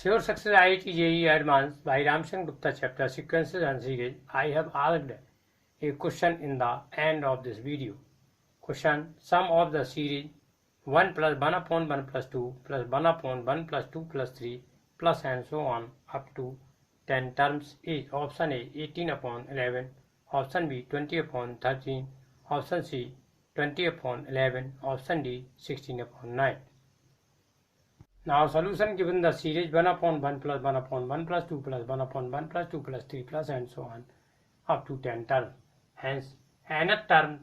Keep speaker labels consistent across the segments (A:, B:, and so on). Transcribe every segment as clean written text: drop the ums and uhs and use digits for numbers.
A: Sure Success IIT JEE Advanced by Ramchandra Gupta chapter Sequences and Series. I have asked a question in the end of this video. Question: sum of the series 1 plus 1 upon 1 plus 2 plus 1 upon 1 plus 2 plus 3 plus and so on up to 10 terms is option A 18 upon 11, option B 20 upon 13, option C 20 upon 11, option D 16 upon 9. Now solution given the series 1 upon 1 plus 1 upon 1 plus 2 plus 1 upon 1 plus 2 plus 3 plus and so on up to 10 terms. Hence nth term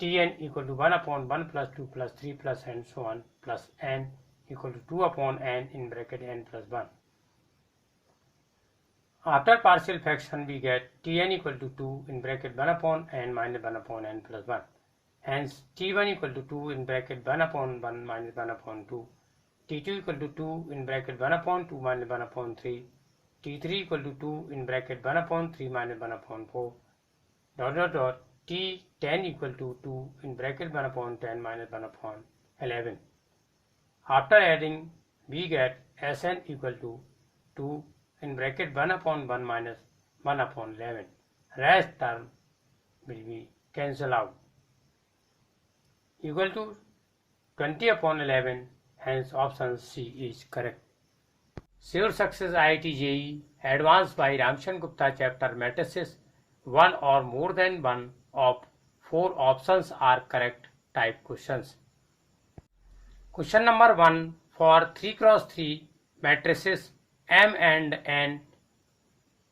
A: Tn equal to 1 upon 1 plus 2 plus 3 plus and so on plus n equal to 2 upon n in bracket n plus 1. After partial fraction we get Tn equal to 2 in bracket 1 upon n minus 1 upon n plus 1. Hence T1 equal to 2 in bracket 1 upon 1 minus 1 upon 2. T2 equal to 2 in bracket 1 upon 2 minus 1 upon 3. T3 equal to 2 in bracket 1 upon 3 minus 1 upon 4. T10 equal to 2 in bracket 1 upon 10 minus 1 upon 11. After adding we get Sn equal to 2 in bracket 1 upon 1 minus 1 upon 11. Rest term will be cancelled out. Equal to 20 upon 11. Hence option C is correct. Sure Success IIT JEE Advanced by Ramchandra Gupta chapter Matrices 1 or more than one of 4 options are correct type questions. Question number 1 for 3 cross 3 matrices M and N,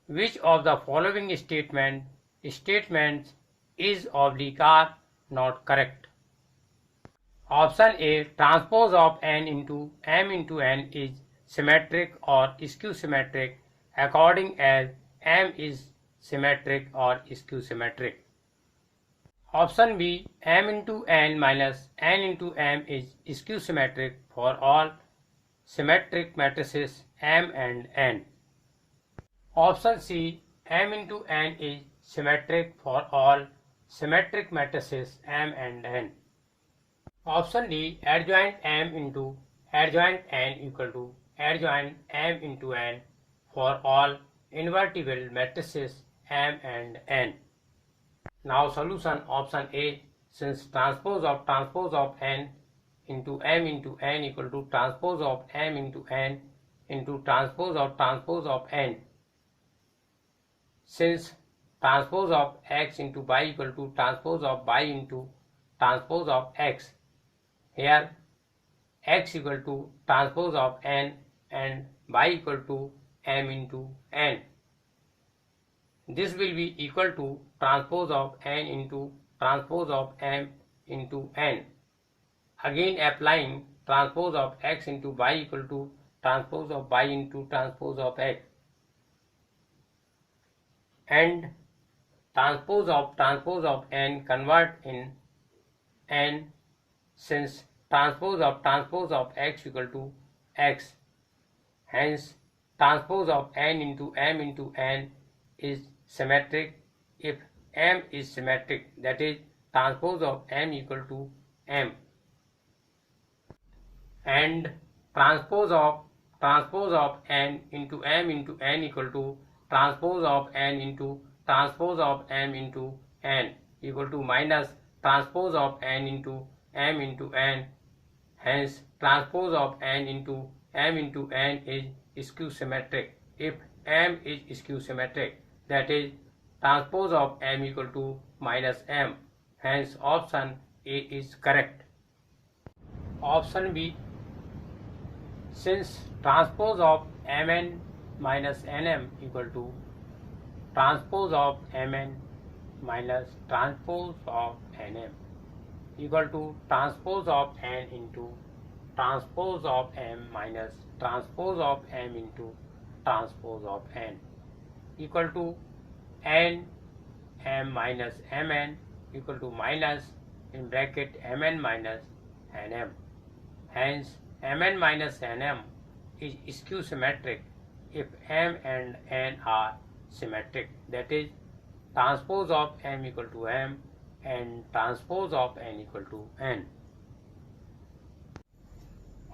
A: which of the following statements is oblique are not correct? Option A transpose of n into m into n is symmetric or skew symmetric according as m is symmetric or skew symmetric. Option B m into n minus n into m is skew symmetric for all symmetric matrices m and n. Option C m into n is symmetric for all symmetric matrices m and n. Option D adjoint m into adjoint n equal to adjoint m into n for all invertible matrices m and n. Now solution option A, since transpose of n into m into n equal to transpose of m into n into transpose of n. Since transpose of x into y equal to transpose of y into transpose of x, here x equal to transpose of n and y equal to m into n. This will be equal to transpose of n into transpose of m into n. Again applying transpose of x into y equal to transpose of y into transpose of x. And transpose of n convert in n, since transpose of x equal to x. Hence transpose of n into m into n is symmetric if m is symmetric, that is transpose of m equal to m. And transpose of n into m into n equal to transpose of n into transpose of m into n equal to minus transpose of n into m into n. Hence transpose of n into m into n is skew symmetric if m is skew symmetric, that is transpose of m equal to minus m. Hence option A is correct. Option B, since transpose of mn minus nm equal to transpose of mn minus transpose of nm equal to transpose of n into transpose of m minus transpose of m into transpose of n equal to n m minus mn equal to minus in bracket mn minus nm. Hence mn minus nm is skew symmetric if m and n are symmetric, that is transpose of m equal to m and transpose of n equal to n.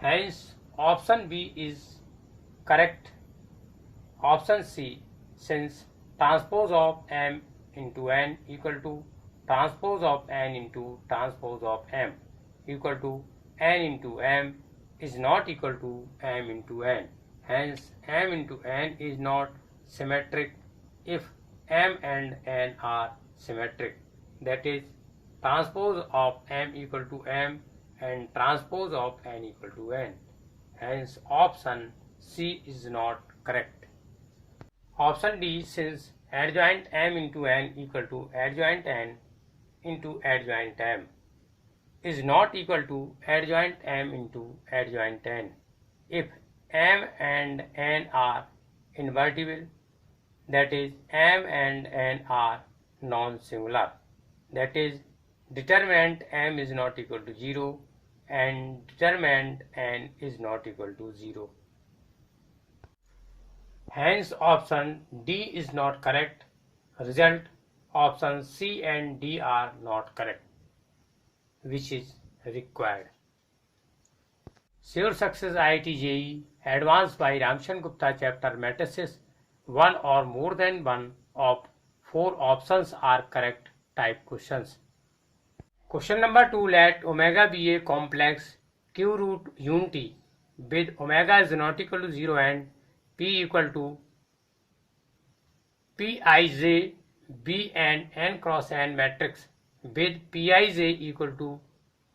A: Hence option B is correct. Option C, since transpose of m into n equal to transpose of n into transpose of m equal to n into m is not equal to m into n. Hence, m into n is not symmetric if m and n are symmetric. That is, transpose of m equal to m and transpose of n equal to n. Hence, option C is not correct. Option D, since adjoint m into n equal to adjoint n into adjoint m is not equal to adjoint m into adjoint n if m and n are invertible, that is, m and n are non-singular, that is, determinant m is not equal to 0 and determinant n is not equal to 0. Hence, option D is not correct. Result, option C and D are not correct, which is required. Sure Success IIT JEE Advanced by Ramcharan Gupta chapter matrices. One or more than one of 4 options are correct type questions. Question number 2. Let omega be a complex Q root unity with omega is not equal to 0 and P equal to Pij B and n cross n matrix with Pij equal to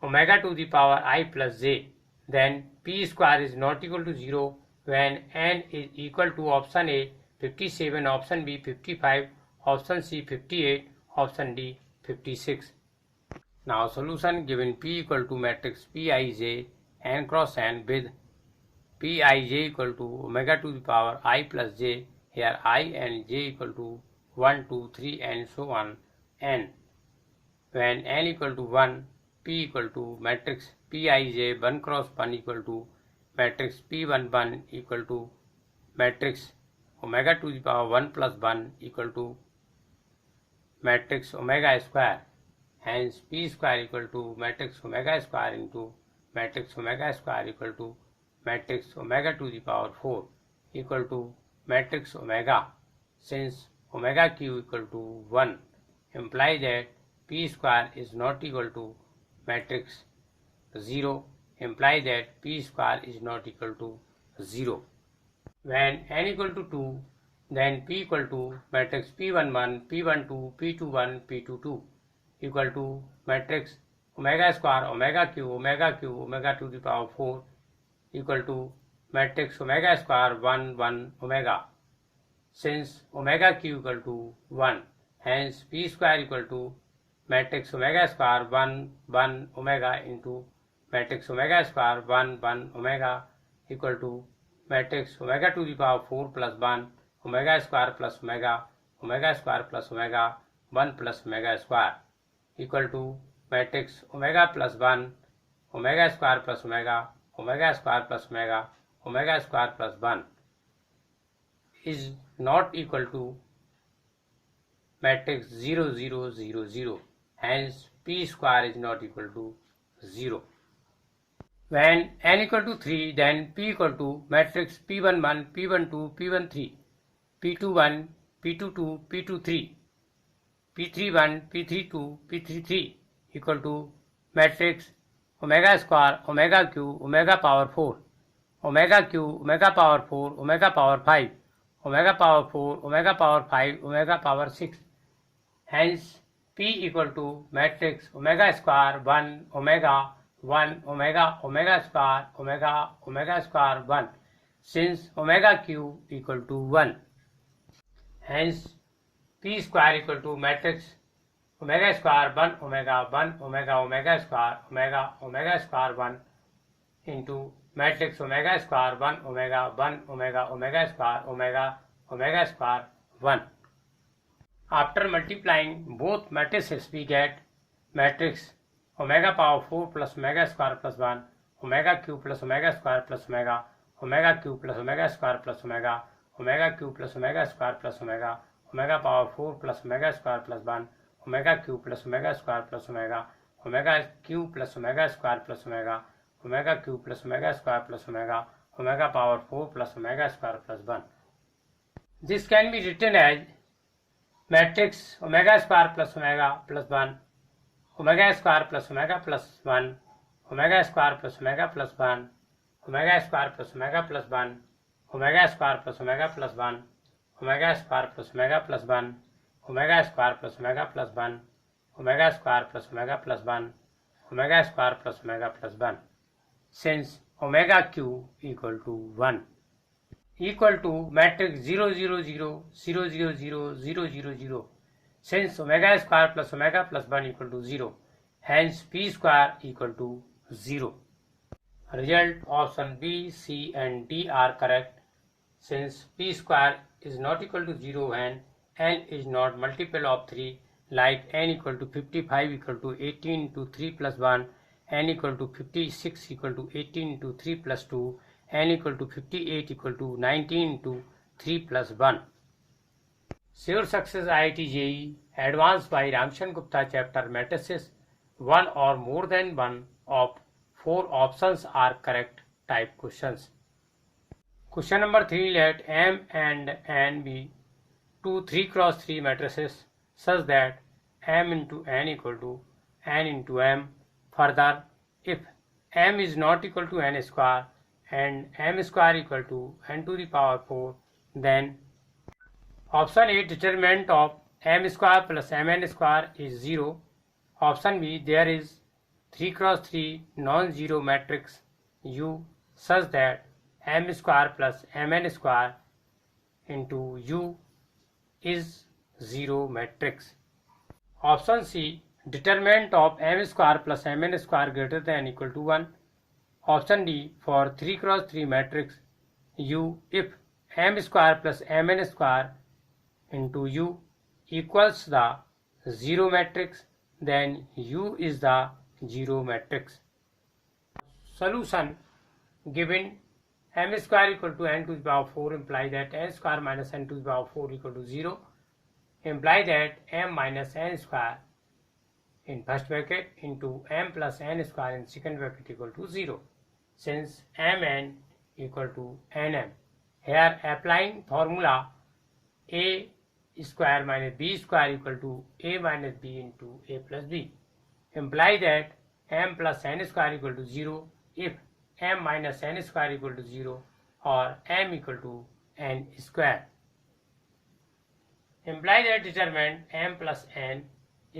A: omega to the power I plus j, then P square is not equal to 0 when n is equal to option A 57, option B 55, option C 58, option D 56. Now solution: given P equal to matrix Pij n cross n with Pij equal to omega to the power I plus j, here I and j equal to 1, 2, 3 and so on n. When n equal to 1, P equal to matrix Pij 1 cross 1 equal to matrix P1 1 equal to matrix omega to the power 1 plus 1 equal to matrix omega square. Hence, P square equal to matrix omega square into matrix omega square equal to matrix omega to the power 4 equal to matrix omega. Since omega q equal to 1 imply that P square is not equal to matrix 0, imply that P square is not equal to 0. When n equal to 2, then P equal to matrix P11, P12, P21, P22 equal to matrix omega square omega q omega to the power 4 equal to matrix omega square 1 1 omega. Since omega q equal to 1, hence P square equal to matrix omega square 1 1 omega into matrix omega square 1 1 omega equal to matrix omega to the power 4 plus 1 omega square plus omega square plus omega 1 plus omega square equal to matrix omega plus 1 omega square plus omega square plus omega square plus 1 is not equal to matrix 0 0 0 0. Hence, P square is not equal to 0. When n equal to 3, then P equal to matrix P11, P12, P13, P21, P22, P23, P31, P32, P33 equal to matrix omega square omega q omega power 4 omega q omega power 4 omega power 5 omega power 4 omega power 5 omega power 6. Hence, P equal to matrix omega square 1 omega 1 omega omega square omega square 1, since omega q equal to 1. Hence, P square equal to matrix omega square 1 omega omega square omega square 1 into matrix omega square 1 omega omega square omega square 1. After multiplying both matrices, we get matrix omega power 4 plus omega square plus 1 omega q plus omega square plus omega q plus omega square plus omega q plus omega square plus omega power 4 plus omega square plus 1 omega q plus omega square plus omega q plus omega square plus omega q plus omega square plus omega power 4 plus omega square plus 1. This can be written as matrix omega square plus 1, omega square plus 1, omega square plus omega plus 1, omega square plus omega plus 1, omega square plus omega plus 1, omega square plus omega plus 1, omega square plus omega plus 1, omega square plus omega plus 1, omega square plus omega plus 1. Since omega q equal to 1 equal to matrix 0 0 0 0 0 0 0 0 0. Since omega square plus omega plus 1 equal to 0, hence p square equal to 0. Result option B, C and D are correct. Since p square is not equal to 0 and n is not multiple of 3, like n equal to 55 equal to 18 into 3 plus 1, n equal to 56 equal to 18 into 3 plus 2, n equal to 58 equal to 19 into 3 plus 1. Sure Success IIT JEE Advanced by Ramcharan Gupta chapter matrices. One or more than one of 4 options are correct type questions. Question number 3, let M and N be two 3 cross 3 matrices such that M into N equal to N into M. Further, if M is not equal to N square and M square equal to N to the power 4, then option A, determinant of M square plus Mn square is 0. Option B, there is 3 cross 3 non-zero matrix U such that M square plus Mn square into U is 0 matrix. Option C, determinant of M square plus Mn square greater than equal to 1. Option D, for 3 cross 3 matrix U, if M square plus Mn square into U equals the 0 matrix, then U is the 0 matrix. Solution: given M square equal to N to the power 4 imply that N square minus N to the power 4 equal to 0, imply that M minus N square in first bracket into M plus N square in second bracket equal to 0. Since Mn equal to Nm, here applying formula A square minus B square equal to A minus B into A plus B, imply that M plus N square equal to 0 if M minus N square equal to 0 or M equal to N square. Imply that determinant M plus N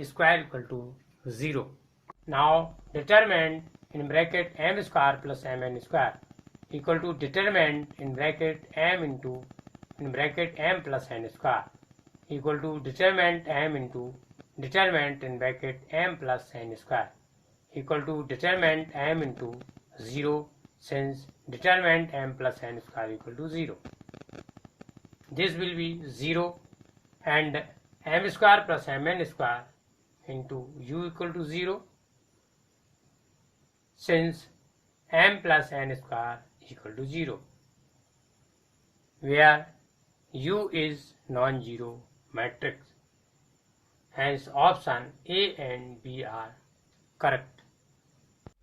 A: square equal to 0. Now determinant in bracket M square plus Mn square equal to determinant in bracket M into in bracket M plus N square equal to determinant M into determinant in bracket M plus N square equal to determinant M into 0, since determinant M plus N square equal to 0. This will be 0 and M square plus Mn square into U equal to 0, since M plus N square equal to 0, where U is non-zero matrix. Hence option A and B are correct.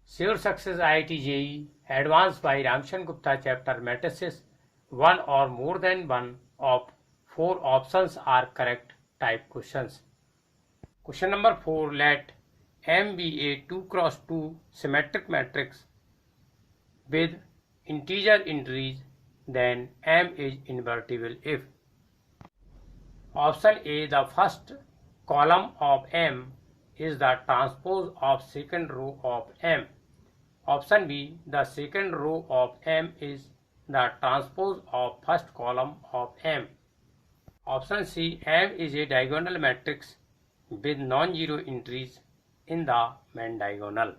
A: Sure Success IIT JEE Advanced by Ramcharan Gupta chapter matrices. One or more than one of 4 options are correct type questions. Question number 4, let M be a 2 cross 2 symmetric matrix with integer entries, then M is invertible if option A, the first column of M is the transpose of second row of M. Option B, the second row of M is the transpose of first column of M. Option C, M is a diagonal matrix with non-zero entries in the main diagonal.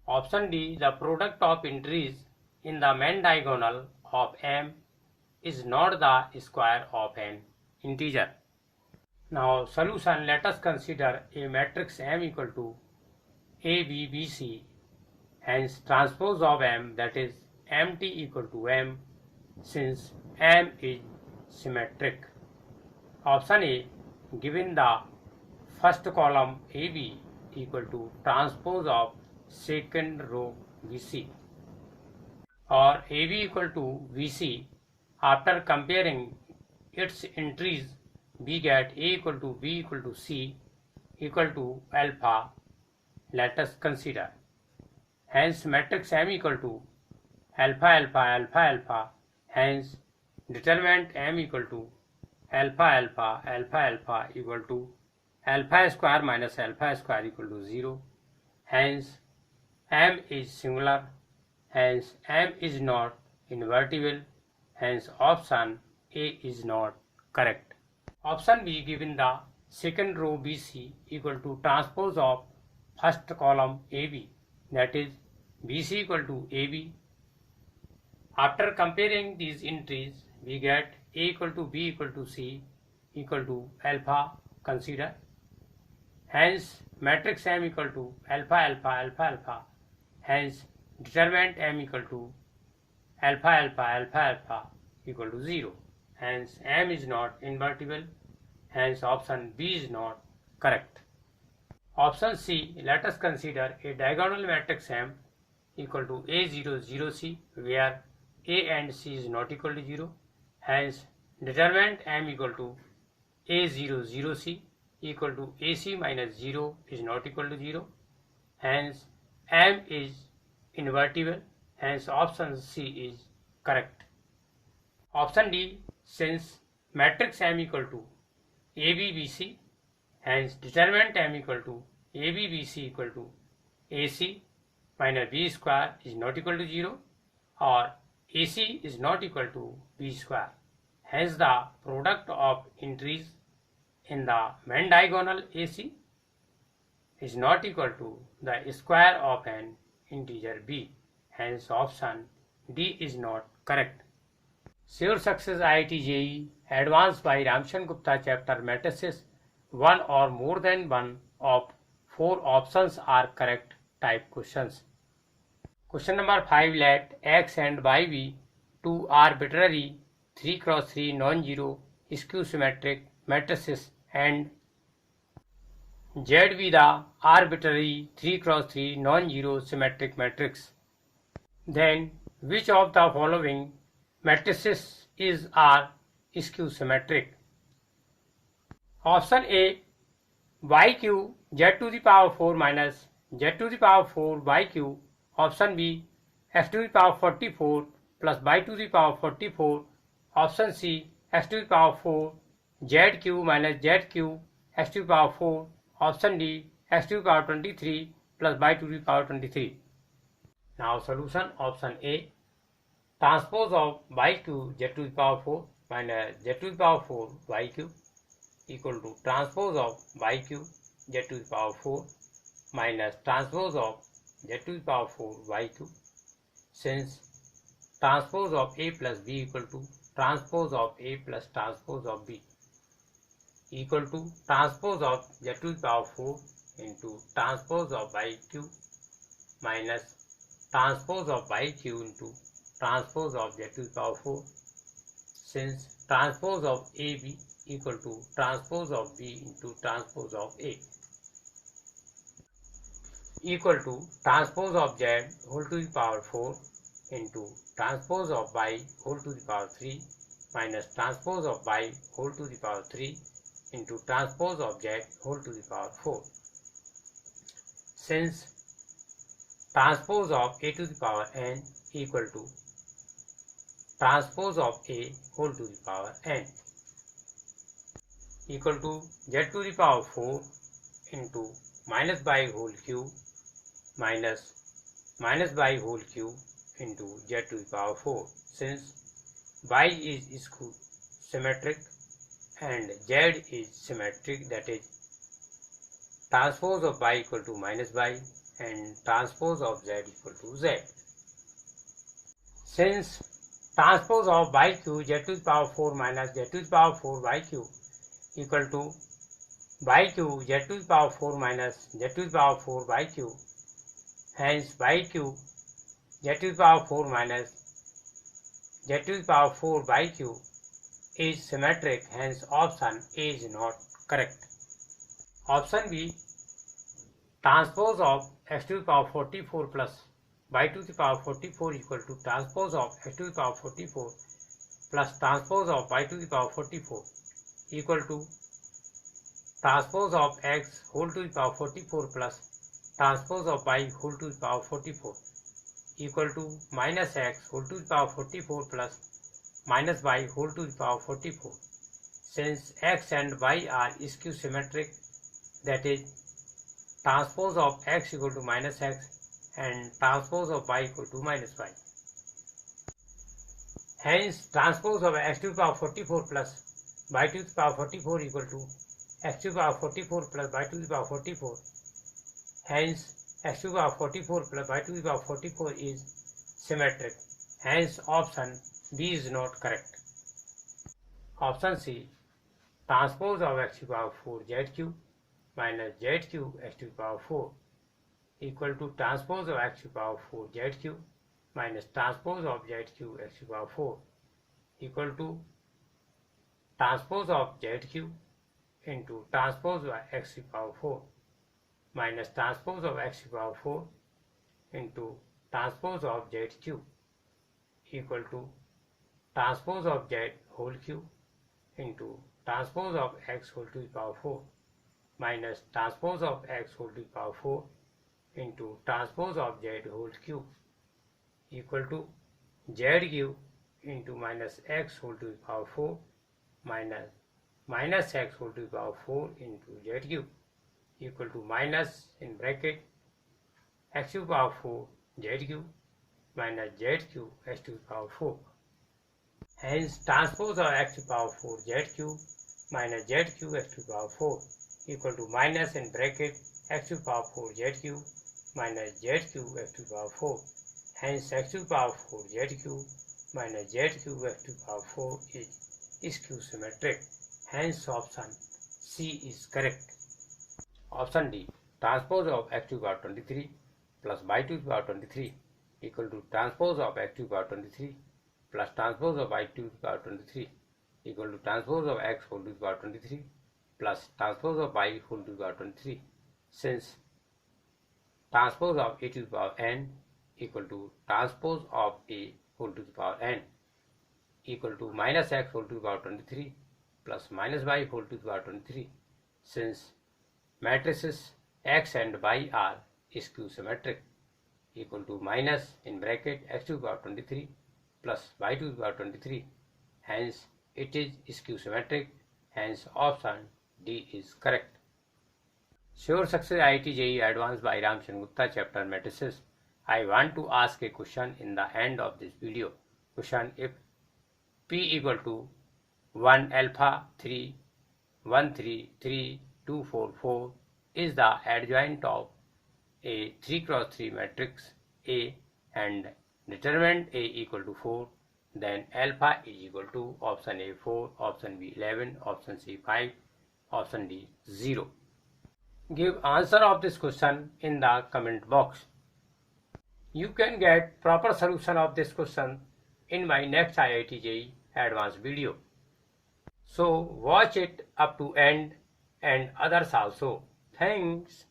A: Option D, the product of entries in the main diagonal of M is not the square of an integer. Now solution, let us consider a matrix M equal to A, B, B, C, hence transpose of M, that is MT equal to M, since M is symmetric. Option A, given the first column AB equal to transpose of second row BC. or AB equal to BC. After comparing its entries, we get A equal to B equal to C equal to alpha. Let us consider. Hence matrix M equal to alpha alpha alpha alpha. Hence determinant M equal to alpha alpha alpha alpha equal to alpha square minus alpha square equal to 0. Hence M is singular. Hence M is not invertible. Hence option A is not correct. Option B, given the second row BC equal to transpose of first column AB, that is BC equal to AB. After comparing these entries, we get A equal to B equal to C equal to alpha. Consider. Hence matrix M equal to alpha alpha alpha alpha. Hence determinant M equal to alpha alpha alpha alpha equal to 0. Hence M is not invertible. Hence option B is not correct. Option C, let us consider a diagonal matrix M equal to A0 0 C, where A and C is not equal to 0. Hence determinant M equal to A0 0 C equal to AC minus 0 is not equal to 0. Hence M is invertible. Hence option C is correct. Option D, since matrix M equal to ABBC, hence determinant M equal to ABBC equal to AC minus B square is not equal to 0, or AC is not equal to B square. Hence the product of entries in the main diagonal AC is not equal to the square of an integer B. Hence option D is not correct. Sure Success IIT JEE Advanced by Ramcharan Gupta chapter matrices. One or more than one of 4 options are correct type questions. Question number 5, let X and Y be 2 arbitrary 3 cross 3 non-zero skew symmetric matrices and Z be the arbitrary 3 cross 3 non-zero symmetric matrix. Then which of the following matrices are skew symmetric? Option A, YQ Z to the power 4 minus Z to the power 4 YQ. Option B, X to the power 44 plus Y to the power 44. Option C, X to the power 4 ZQ minus ZQ X to the power 4. Option D, X to the power 23 plus Y to the power 23. Now solution. Option A, transpose of YQ Z to the power 4 minus Z to the power 4 YQ equal to transpose of YQ Z to the power 4 minus transpose of Z to the power 4 YQ. Since transpose of A plus B equal to transpose of A plus transpose of B equal to transpose of Z to the power 4 into transpose of YQ minus transpose of YQ into transpose of Z to the power 4. Since transpose of AB equal to transpose of B into transpose of A equal to transpose of Z whole to the power 4 into transpose of Y whole to the power 3 minus transpose of Y whole to the power 3 into transpose of Z whole to the power 4. Since transpose of A to the power n equal to transpose of A whole to the power n equal to Z to the power 4 into minus by whole cube minus by whole cube into Z to the power 4. Since Y is symmetric and Z is symmetric, that is transpose of Y equal to minus Y and transpose of Z equal to Z. Since transpose of YQ Z to the power 4 minus Z to the power 4 YQ equal to YQ Z to the power 4 minus Z to the power 4 YQ, hence YQ Z to the power 4 minus Z to the power 4 YQ is symmetric, hence option A is not correct. Option B, transpose of X to the power 44 plus y to the power 44 equal to transpose of x to the power 44 plus transpose of y to the power 44 equal to transpose of x whole to the power 44 plus transpose of y whole to the power 44 equal to minus x whole to the power 44 plus minus y whole to the power 44. Since x and y are skew symmetric, that is, transpose of x equal to minus x and transpose of y equal to minus y. Hence, transpose of x to the power 44 plus y to the power 44 equal to x to the power 44 plus y to the power 44. Hence, x to the power 44 plus y to the power 44 is symmetric. Hence, option B is not correct. Option C, transpose of x to the power 4 z cube minus z cube x to the power 4 equal to transpose of x to the power 4 z cube minus transpose of z cube x to the power 4 equal to transpose of z cube into transpose of x to the power 4 minus transpose of x to the power 4 into transpose of z cube equal to transpose of z whole cube into transpose of x whole to the power 4 minus transpose of x whole to the power 4 into transpose of z whole cube equal to z cube into minus x whole to the power 4 minus x whole to the power 4 into z cube equal to minus in bracket x to the power 4 z cube minus z cube x to the power 4. Hence, transpose of x to the power 4 z cube minus z cube x to the power 4 equal to minus in bracket x to the power 4 z cube minus z cube x to the power 4. Hence, x to the power 4 z cube minus z cube x to the power 4 is skew symmetric. Hence, option C is correct. Option D, transpose of x to the power 23 plus y to the power 23 equal to transpose of x to the power 23 plus transpose of y to the power 23 equal to transpose of x whole to the power 23 plus transpose of y whole to the power 23. Since transpose of a to the power n equal to transpose of a whole to the power n equal to minus x whole to the power 23 plus minus y whole to the power 23. Since matrices x and y are skew symmetric equal to minus in bracket x to the power 23 plus y to the power 23. Hence, it is skew symmetric. Hence, option D is correct. Sure Success IIT JEE Advanced by Ramcharan Gupta chapter matrices. I want to ask a question in the end of this video. Question: if P equal to 1 alpha 3 1 3 3 2 4 4 is the adjoint of a 3 cross 3 matrix A and determinant A equal to 4, then alpha is equal to option A 4, option B 11, option C 5, option D 0. Give answer of this question in the comment box. You can get proper solution of this question in my next IIT JEE Advanced video. So watch it up to end and others also. Thanks.